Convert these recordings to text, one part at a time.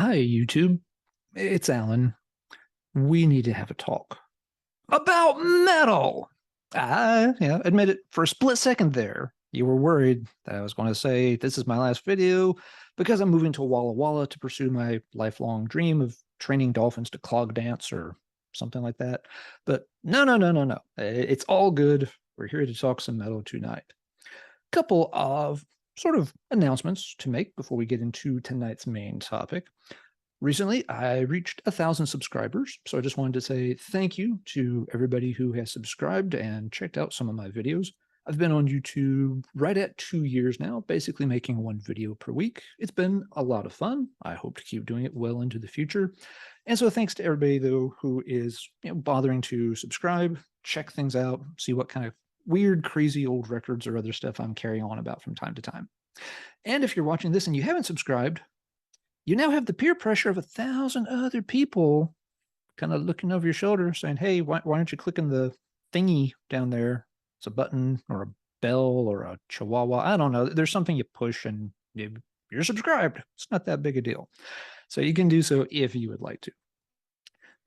Hi, YouTube. It's Alan. We need to have a talk about metal. Yeah, admit it. For a split second there, you were worried that I was going to say this is my last video because I'm moving to Walla Walla to pursue my lifelong dream of training dolphins to clog dance or something like that. But no, no, no, no, no. It's all good. We're here to talk some metal tonight. Couple of sort of announcements to make before we get into tonight's main topic. Recently, I reached 1,000 subscribers, so I just wanted to say thank you to everybody who has subscribed and checked out some of my videos. I've been on YouTube right at 2 years now, basically making one video per week. It's been a lot of fun. I hope to keep doing it well into the future. And so thanks to everybody, though, who is bothering to subscribe, check things out, see what kind of weird, crazy old records or other stuff I'm carrying on about from time to time. And if you're watching this and you haven't subscribed, you now have the peer pressure of 1,000 other people kind of looking over your shoulder saying, hey, why aren't you clicking the thingy down there? It's a button or a bell or a chihuahua. I don't know. There's something you push and you're subscribed. It's not that big a deal. So you can do so if you would like to.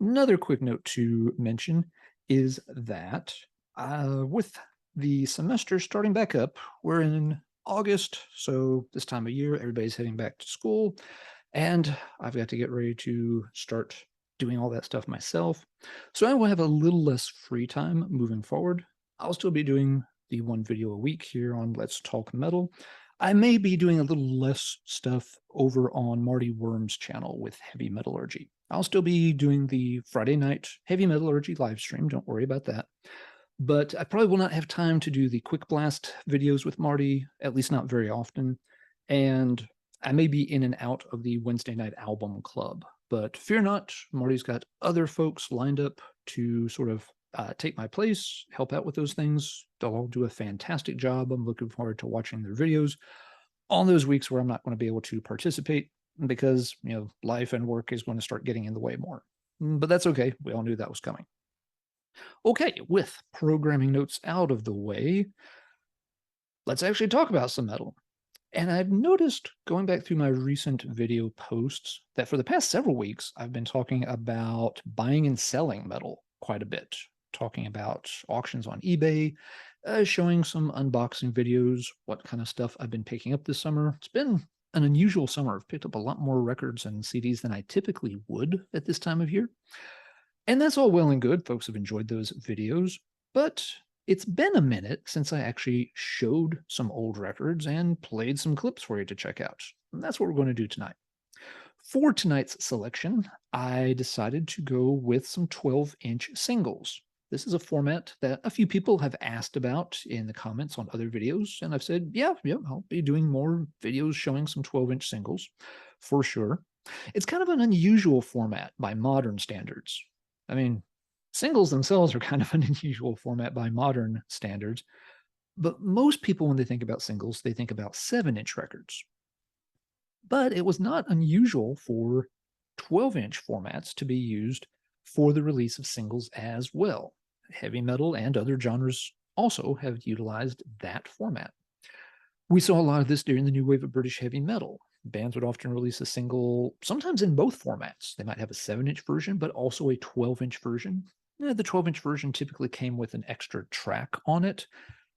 Another quick note to mention is that with the semester starting back up, we're in August. So this time of year, everybody's heading back to school. And I've got to get ready to start doing all that stuff myself. So I will have a little less free time moving forward. I'll still be doing the one video a week here on Let's Talk Metal. I may be doing a little less stuff over on Marty Worm's channel with Heavy Metallurgy. I'll still be doing the Friday night Heavy Metallurgy live stream. Don't worry about that. But I probably will not have time to do the Quick Blast videos with Marty, at least not very often. And I may be in and out of the Wednesday night album club, but fear not, Marty's got other folks lined up to sort of take my place, help out with those things. They'll all do a fantastic job. I'm looking forward to watching their videos on those weeks where I'm not going to be able to participate because, life and work is going to start getting in the way more. But that's okay. We all knew that was coming. Okay, with programming notes out of the way, let's actually talk about some metal. And I've noticed going back through my recent video posts that for the past several weeks, I've been talking about buying and selling metal quite a bit, talking about auctions on eBay, showing some unboxing videos, what kind of stuff I've been picking up this summer. It's been an unusual summer. I've picked up a lot more records and CDs than I typically would at this time of year. And that's all well and good. Folks have enjoyed those videos, but it's been a minute since I actually showed some old records and played some clips for you to check out. And that's what we're going to do tonight. For tonight's selection, I decided to go with some 12-inch singles. This is a format that a few people have asked about in the comments on other videos, and I've said, yeah, I'll be doing more videos showing some 12-inch singles for sure. It's kind of an unusual format by modern standards. I mean, singles themselves are kind of an unusual format by modern standards, but most people, when they think about singles, they think about 7-inch records. But it was not unusual for 12-inch formats to be used for the release of singles as well. Heavy metal and other genres also have utilized that format. We saw a lot of this during the new wave of British heavy metal. Bands would often release a single, sometimes in both formats. They might have a 7-inch version, but also a 12-inch version. The 12-inch version typically came with an extra track on it,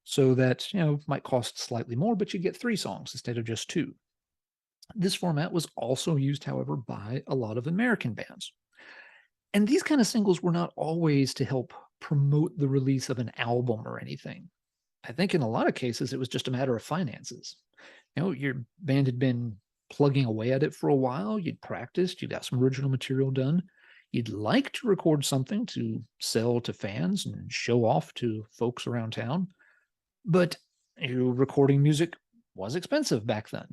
so that, might cost slightly more, but you get 3 songs instead of just 2. This format was also used, however, by a lot of American bands. And these kind of singles were not always to help promote the release of an album or anything. I think in a lot of cases, it was just a matter of finances. Your band had been plugging away at it for a while. You'd practiced, you got some original material done. You'd like to record something to sell to fans and show off to folks around town. But recording music was expensive back then.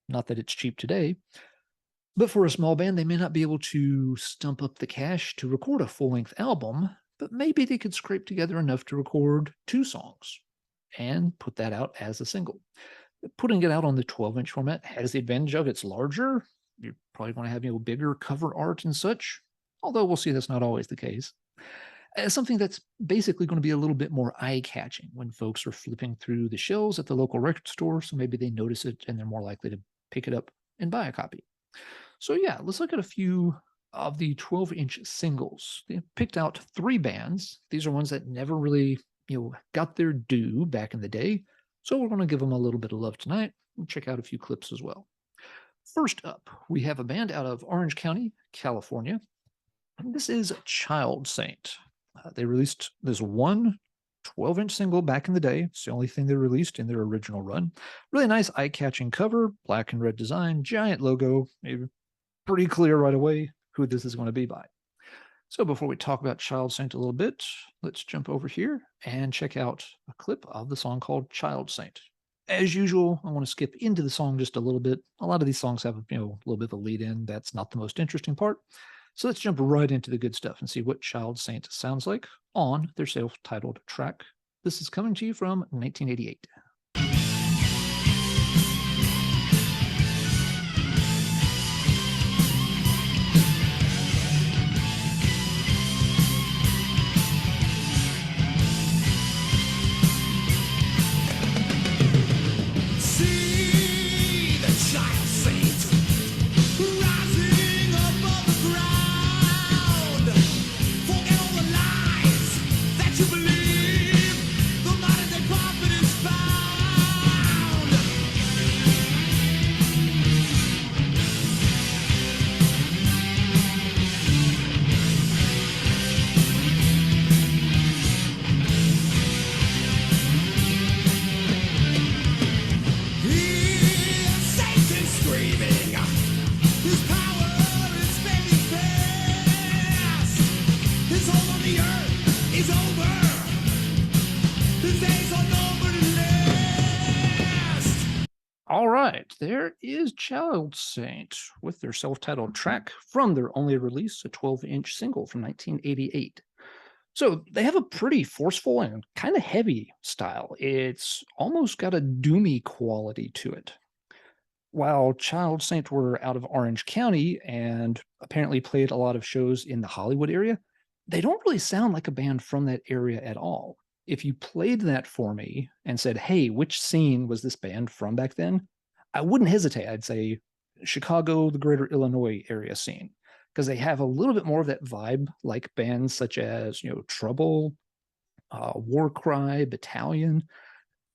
Not that it's cheap today. But for a small band, they may not be able to stump up the cash to record a full-length album, but maybe they could scrape together enough to record 2 songs and put that out as a single. Putting it out on the 12-inch format has the advantage of it's larger. You're probably going to have bigger cover art and such, although we'll see that's not always the case. Something that's basically going to be a little bit more eye-catching when folks are flipping through the shelves at the local record store, so maybe they notice it and they're more likely to pick it up and buy a copy. So yeah, let's look at a few of the 12-inch singles. They picked out 3 bands. These are ones that never really, got their due back in the day. So we're going to give them a little bit of love tonight and check out a few clips as well. First up, we have a band out of Orange County, California. And this is Child Saint. They released this one 12-inch single back in the day. It's the only thing they released in their original run. Really nice eye-catching cover, black and red design, giant logo. Pretty clear right away who this is going to be by. So before we talk about Child Saint a little bit, let's jump over here and check out a clip of the song called Child Saint. As usual, I want to skip into the song just a little bit. A lot of these songs have, a little bit of a lead in. That's not the most interesting part. So let's jump right into the good stuff and see what Child Saint sounds like on their self-titled track. This is coming to you from 1988. All right, there is Child Saint with their self-titled track from their only release, a 12-inch single from 1988. So they have a pretty forceful and kind of heavy style. It's almost got a doomy quality to it. While Child Saint were out of Orange County and apparently played a lot of shows in the Hollywood area, they don't really sound like a band from that area at all. If you played that for me and said, hey, which scene was this band from back then? I wouldn't hesitate. I'd say Chicago, the greater Illinois area scene, because they have a little bit more of that vibe, like bands such as, Trouble, War Cry, Battalion.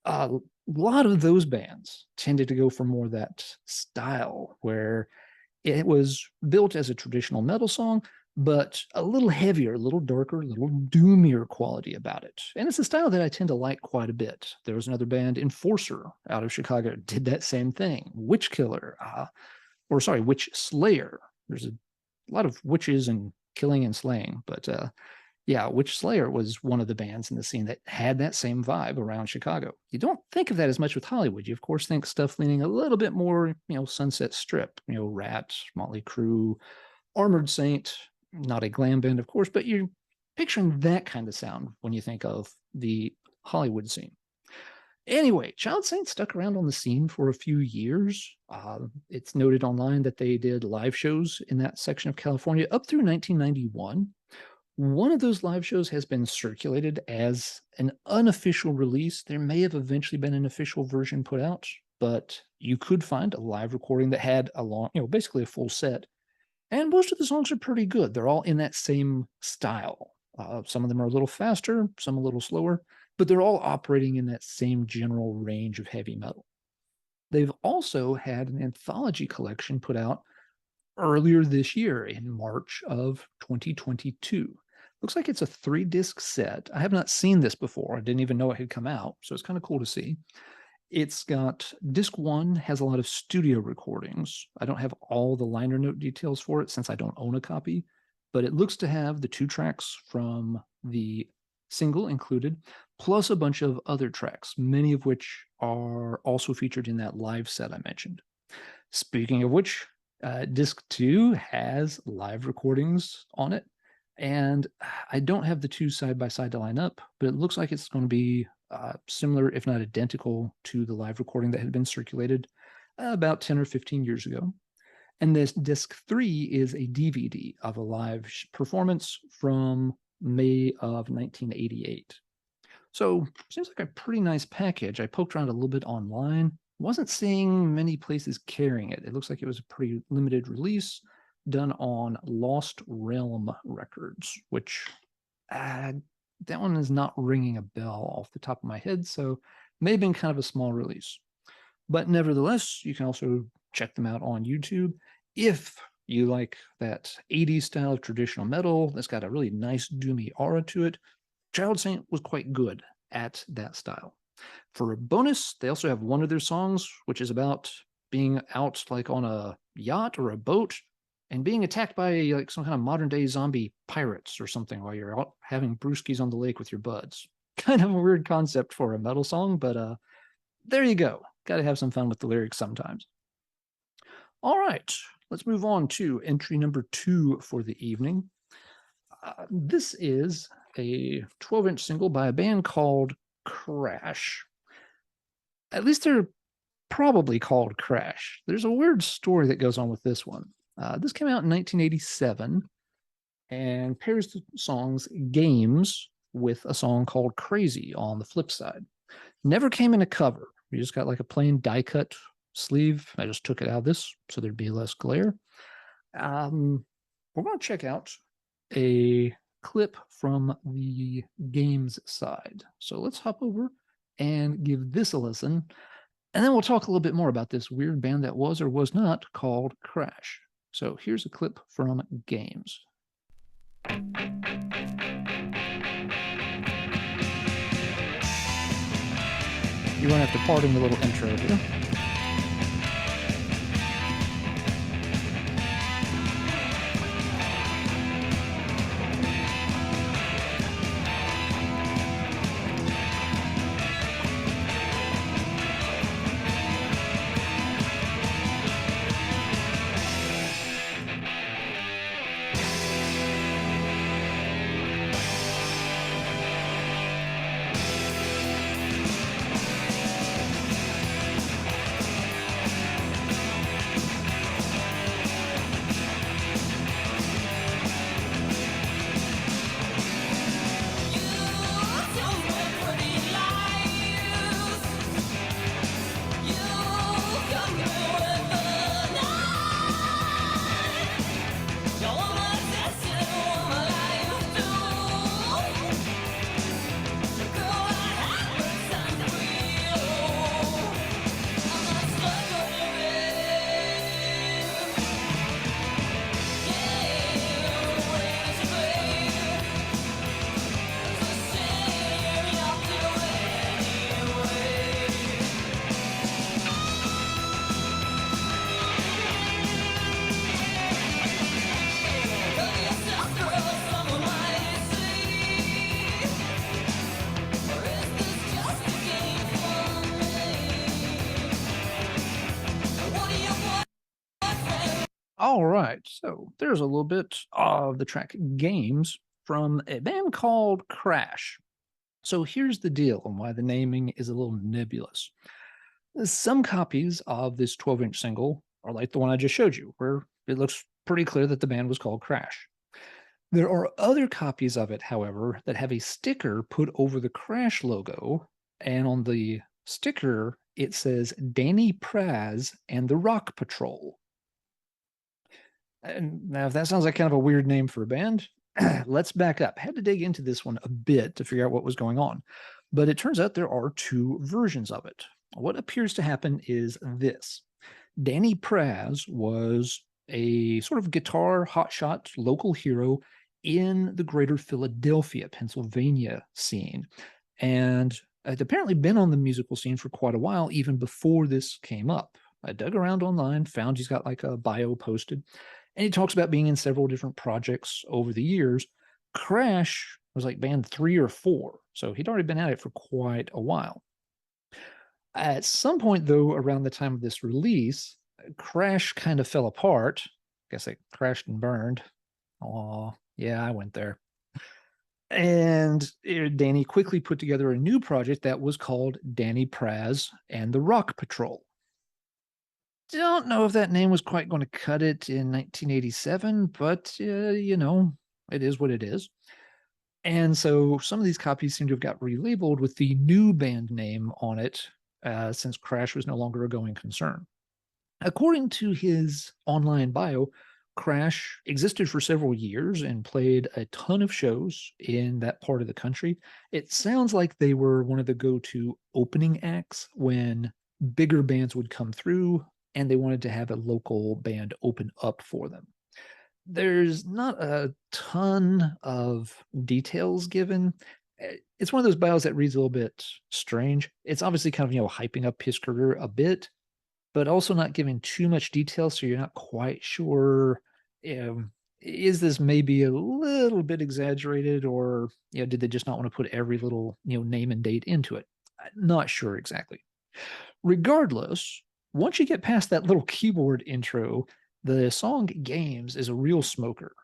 A lot of those bands tended to go for more of that style where it was built as a traditional metal song, but a little heavier, a little darker, a little doomier quality about it. And it's a style that I tend to like quite a bit. There was another band, Enforcer, out of Chicago, did that same thing. Witch Killer, Witch Slayer. There's a lot of witches and killing and slaying, but yeah, Witch Slayer was one of the bands in the scene that had that same vibe around Chicago. You don't think of that as much with Hollywood. You, of course, think stuff leaning a little bit more, Sunset Strip, Rat, Motley Crue, Armored Saint, not a glam band, of course, but you're picturing that kind of sound when you think of the Hollywood scene. Anyway, Child Saint stuck around on the scene for a few years. It's noted online that they did live shows in that section of California up through 1991. One of those live shows has been circulated as an unofficial release. There may have eventually been an official version put out, but you could find a live recording that had a long, basically a full set. And most of the songs are pretty good. They're all in that same style. Some of them are a little faster, some a little slower, but they're all operating in that same general range of heavy metal. They've also had an anthology collection put out earlier this year in March of 2022. Looks like it's a 3-disc set. I have not seen this before. I didn't even know it had come out, so it's kind of cool to see. It's got disc 1 has a lot of studio recordings. I don't have all the liner note details for it since I don't own a copy, but it looks to have the 2 tracks from the single included, plus a bunch of other tracks, many of which are also featured in that live set I mentioned. Speaking of which, disc 2 has live recordings on it. And I don't have the 2 side by side to line up, but it looks like it's going to be similar, if not identical, to the live recording that had been circulated about 10 or 15 years ago. And this disc 3 is a DVD of a live performance from May of 1988. So seems like a pretty nice package. I poked around a little bit online. Wasn't seeing many places carrying it. It looks like it was a pretty limited release done on Lost Realm Records, which that one is not ringing a bell off the top of my head, so may have been kind of a small release. But nevertheless, you can also check them out on YouTube if you like that 80s style of traditional metal that's got a really nice doomy aura to it. Child Saint was quite good at that style. For a bonus, they also have one of their songs, which is about being out like on a yacht or a boat and being attacked by like some kind of modern day zombie pirates or something while you're out having brewskis on the lake with your buds. Kind of a weird concept for a metal song, but there you go. Got to have some fun with the lyrics sometimes. All right, let's move on to entry number 2 for the evening. This is a 12-inch single by a band called Crash. At least they're probably called Crash. There's a weird story that goes on with this one. This came out in 1987 and pairs the songs Games with a song called Crazy on the flip side. Never came in a cover. We just got like a plain die cut sleeve. I just took it out of this so there'd be less glare. We're going to check out a clip from the Games side. So let's hop over and give this a listen. And then we'll talk a little bit more about this weird band that was or was not called Crash. So here's a clip from Games. You're going to have to pardon the little intro here. All right, so there's a little bit of the track Games from a band called Crash. So here's the deal on why the naming is a little nebulous. Some copies of this 12-inch single are like the one I just showed you, where it looks pretty clear that the band was called Crash. There are other copies of it, however, that have a sticker put over the Crash logo, and on the sticker, it says Danny Praz and the Rock Patrol. And now, if that sounds like kind of a weird name for a band, let's back up. I had to dig into this one a bit to figure out what was going on. But it turns out there are 2 versions of it. What appears to happen is this. Danny Praz was a sort of guitar hotshot local hero in the greater Philadelphia, Pennsylvania scene. And had apparently been on the musical scene for quite a while, even before this came up. I dug around online, found he's got like a bio posted. And he talks about being in several different projects over the years. Crash was like band 3 or 4, so he'd already been at it for quite a while. At some point, though, around the time of this release, Crash kind of fell apart. I guess it crashed and burned. Oh, yeah, I went there. And Danny quickly put together a new project that was called Danny Praz and the Rock Patrol. Don't know if that name was quite going to cut it in 1987, but you know, it is what it is. And so some of these copies seem to have got relabeled with the new band name on it since Crash was no longer a going concern. According to his online bio, Crash existed for several years and played a ton of shows in that part of the country. It sounds like they were one of the go-to opening acts when bigger bands would come through and they wanted to have a local band open up for them. There's not a ton of details given. It's one of those bios that reads a little bit strange. It's obviously kind of, hyping up his career a bit, but also not giving too much detail, so you're not quite sure, is this maybe a little bit exaggerated, or did they just not want to put every little name and date into it? Not sure exactly. Regardless, once you get past that little keyboard intro, the song Games is a real smoker.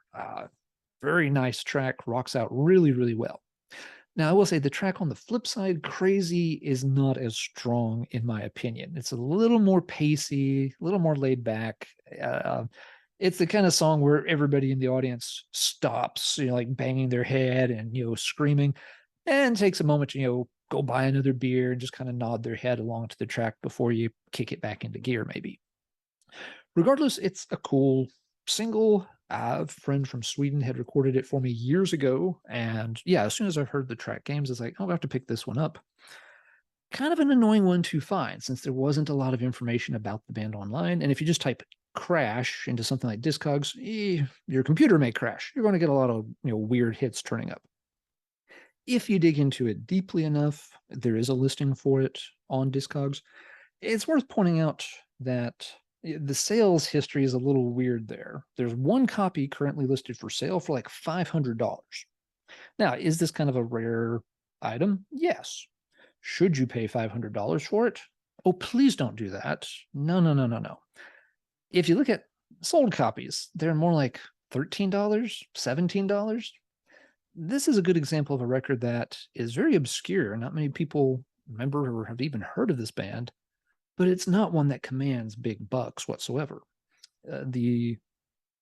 Very nice track, rocks out really, really well. Now, I will say the track on the flip side, Crazy, is not as strong in my opinion. It's a little more pacey, a little more laid back. It's the kind of song where everybody in the audience stops, like banging their head and, screaming, and takes a moment to, go buy another beer and just kind of nod their head along to the track before you kick it back into gear, maybe. Regardless, it's a cool single. A friend from Sweden had recorded it for me years ago. And yeah, as soon as I heard the track Games, I was like, oh, I have to pick this one up. Kind of an annoying one to find since there wasn't a lot of information about the band online. And if you just type Crash into something like Discogs, your computer may crash. You're going to get a lot of weird hits turning up. If you dig into it deeply enough, there is a listing for it on Discogs. It's worth pointing out that the sales history is a little weird there. There's one copy currently listed for sale for like $500. Now, is this kind of a rare item? Yes. Should you pay $500 for it? Oh, please don't do that. No. If you look at sold copies, they're more like $13, $17. This is a good example of a record that is very obscure. Not many people remember or have even heard of this band, but it's not one that commands big bucks whatsoever. The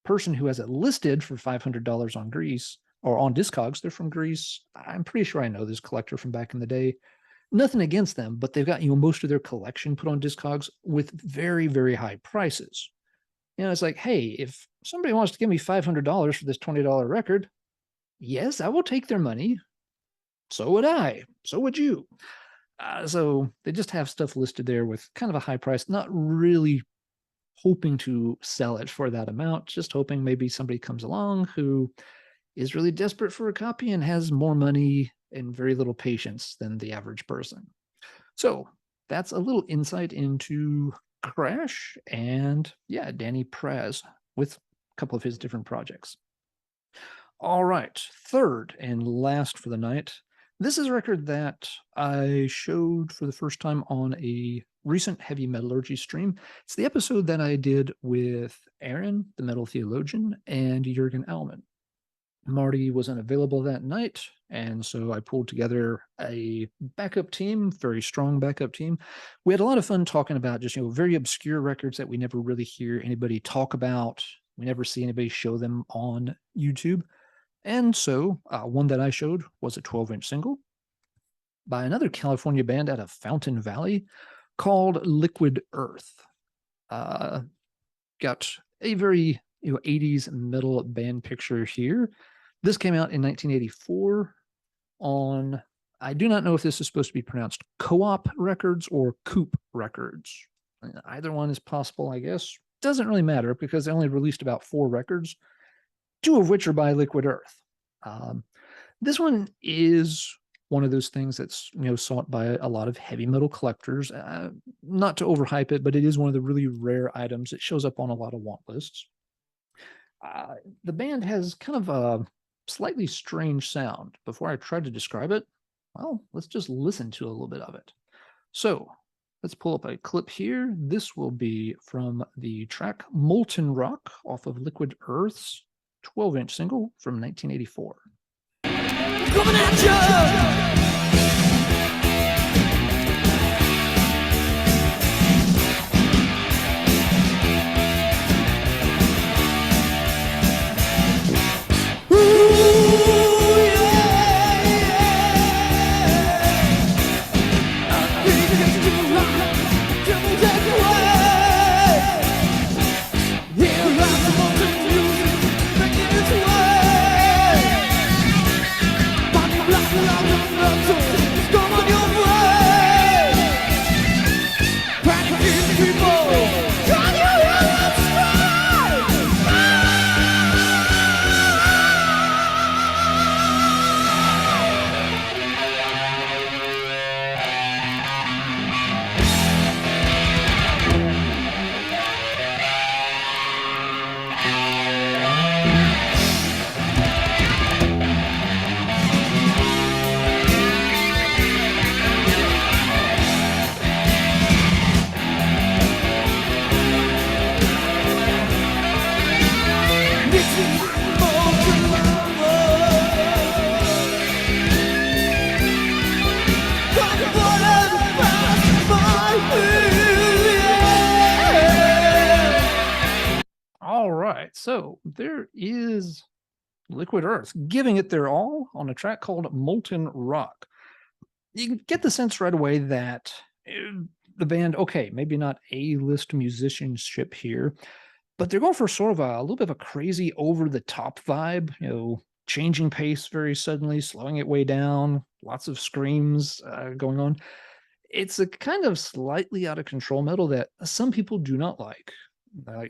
person who has it listed for $500 on Greece or on Discogs, they're from Greece. I'm pretty sure I know this collector from back in the day. Nothing against them, but they've got most of their collection put on Discogs with very, very high prices. It's like, hey, if somebody wants to give me $500 for this $20 record, yes, I will take their money. So would I. So would you. So they just have stuff listed there with kind of a high price, not really hoping to sell it for that amount, just hoping maybe somebody comes along who is really desperate for a copy and has more money and very little patience than the average person. So that's a little insight into Crash and, yeah, Danny Praz with a couple of his different projects. All right, third and last for the night. This is a record that I showed for the first time on a recent Heavy Metallurgy stream. It's the episode that I did with Aaron, the metal theologian, and Jürgen Allman. Marty was unavailable that night, and so I pulled together a backup team, very strong backup team. We had a lot of fun talking about just, very obscure records that we never really hear anybody talk about. We never see anybody show them on YouTube. And so one that I showed was a 12-inch single by another California band out of Fountain Valley called Liquid Earth. Got a very 80s metal band picture here. This came out in 1984 on, I do not know if this is supposed to be pronounced Co-op Records or Coop Records. Either one is possible, I guess. Doesn't really matter because they only released about 4 records, 2 of which are by Liquid Earth. This one is one of those things that's sought by a lot of heavy metal collectors. Not to overhype it, but it is one of the really rare items. It shows up on a lot of want lists. The band has kind of a slightly strange sound. Before I try to describe it, well, let's just listen to a little bit of it. So let's pull up a clip here. This will be from the track Molten Rock off of Liquid Earth's 12-inch single from 1984. Coming at you! All right, so there is Liquid Earth giving it their all on a track called Molten Rock. You can get the sense right away that the band, okay, maybe not A-list musicianship here, but they're going for sort of a little bit of a crazy over-the-top vibe, changing pace very suddenly, slowing it way down, lots of screams going on. It's a kind of slightly out of control metal that some people do not like.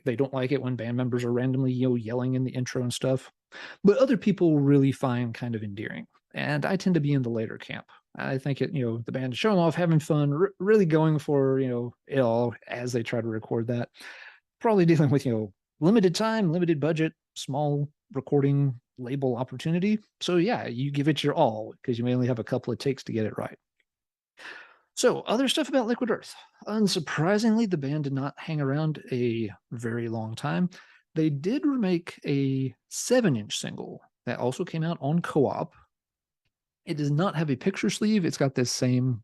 They don't like it when band members are randomly, yelling in the intro and stuff. But other people really find kind of endearing. And I tend to be in the later camp. I think the band is showing off, having fun, really going for, it all as they try to record that. Probably dealing with, limited time, limited budget, small recording label opportunity. So yeah, you give it your all because you may only have a couple of takes to get it right. So, other stuff about Liquid Earth. Unsurprisingly, the band did not hang around a very long time. They did remake a 7-inch single that also came out on co-op. It does not have a picture sleeve. It's got this same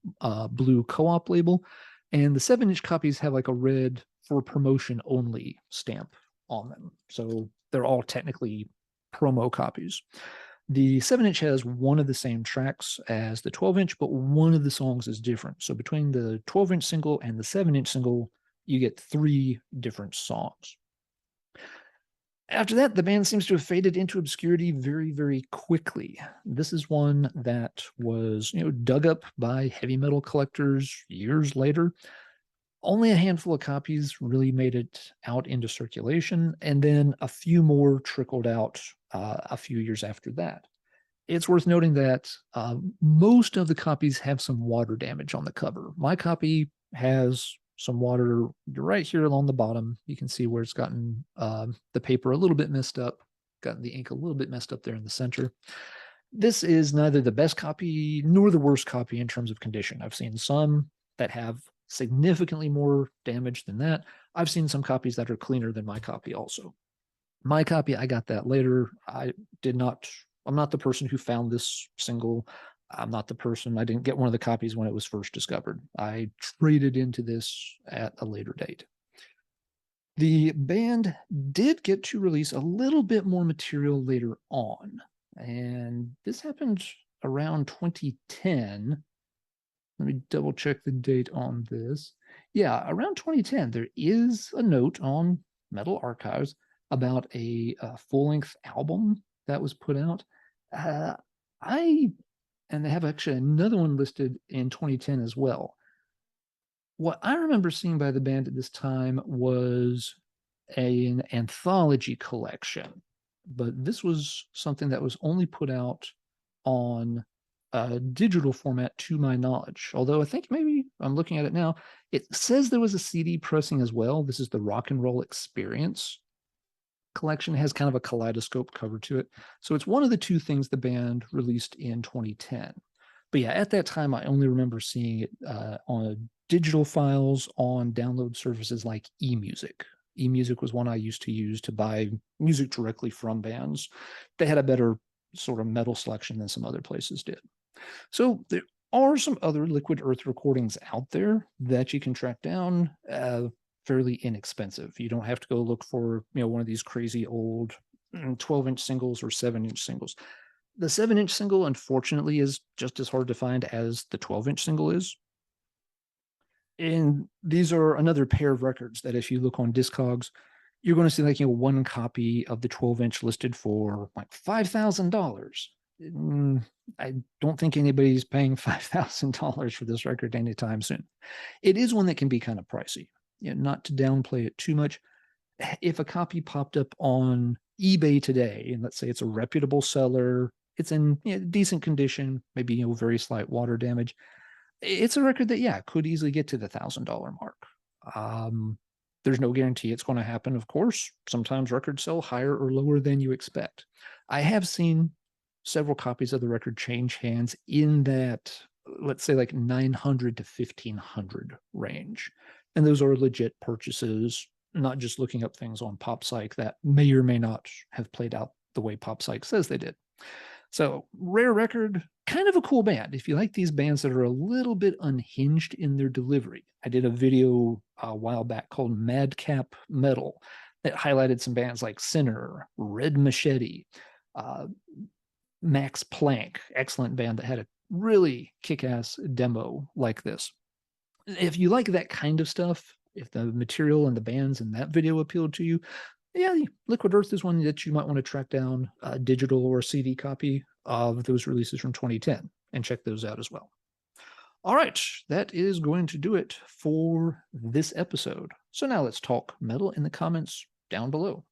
blue co-op label. And the 7-inch copies have like a red for promotion only stamp on them. So they're all technically promo copies. The 7-inch has one of the same tracks as the 12-inch, but one of the songs is different. So between the 12-inch single and the 7-inch single, you get 3 different songs. After that, the band seems to have faded into obscurity very, very quickly. This is one that was, dug up by heavy metal collectors years later. Only a handful of copies really made it out into circulation, and then a few more trickled out a few years after that. It's worth noting that most of the copies have some water damage on the cover. My copy has some water right here along the bottom. You can see where it's gotten the paper a little bit messed up, gotten the ink a little bit messed up there in the center. This is neither the best copy nor the worst copy in terms of condition. I've seen some that have significantly more damage than that. I've seen some copies that are cleaner than my copy also. My copy, I got that later. I'm not the person who found this single. I'm not the person, I didn't get one of the copies when it was first discovered. I traded into this at a later date. The band did get to release a little bit more material later on, and this happened around 2010. Let me double check the date on this. Yeah, around 2010, there is a note on Metal Archives about a full-length album that was put out. And they have actually another one listed in 2010 as well. What I remember seeing by the band at this time was an anthology collection, but this was something that was only put out on a digital format to my knowledge. Although I think maybe I'm looking at it now, it says there was a CD pressing as well. This is the Rock and Roll Experience collection. It has kind of a kaleidoscope cover to it. So it's one of the two things the band released in 2010. But yeah, at that time, I only remember seeing it on digital files on download services like eMusic. eMusic was one I used to use to buy music directly from bands. They had a better sort of metal selection than some other places did. So there are some other Liquid Earth recordings out there that you can track down. Fairly inexpensive. You don't have to go look for, one of these crazy old 12-inch singles or 7-inch singles. The 7-inch single, unfortunately, is just as hard to find as the 12-inch single is. And these are another pair of records that if you look on Discogs, you're going to see one copy of the 12-inch listed for like $5,000. I don't think anybody's paying $5,000 for this record anytime soon. It is one that can be kind of pricey. Not to downplay it too much. If a copy popped up on eBay today, and let's say it's a reputable seller, it's in decent condition, maybe very slight water damage, it's a record that could easily get to the $1,000 mark. There's no guarantee it's going to happen, of course. Sometimes records sell higher or lower than you expect. I have seen several copies of the record change hands in that, let's say, like 900 to 1,500 range. And those are legit purchases, not just looking up things on PopPsych that may or may not have played out the way PopPsych says they did. So, rare record, kind of a cool band. If you like these bands that are a little bit unhinged in their delivery, I did a video a while back called Madcap Metal It highlighted some bands like Sinner, Red Machete, uh, Max Planck, excellent band that had a really kick-ass demo like this. If you like that kind of stuff, if the material and the bands in that video appealed to you, yeah, Liquid Earth is one that you might want to track down a digital or CD copy of those releases from 2010 and check those out as well. All right, that is going to do it for this episode. So now let's talk metal in the comments down below.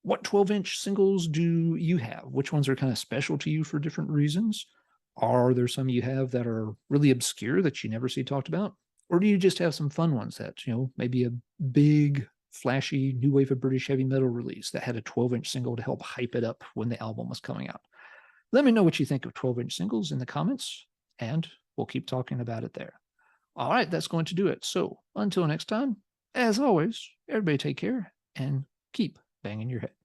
What 12-inch singles do you have? Which ones are kind of special to you for different reasons? Are there some you have that are really obscure that you never see talked about? Or do you just have some fun ones that, maybe a big, flashy new wave of British heavy metal release that had a 12-inch single to help hype it up when the album was coming out? Let me know what you think of 12-inch singles in the comments, and we'll keep talking about it there. All right, that's going to do it. So until next time, as always, everybody take care and keep banging your head.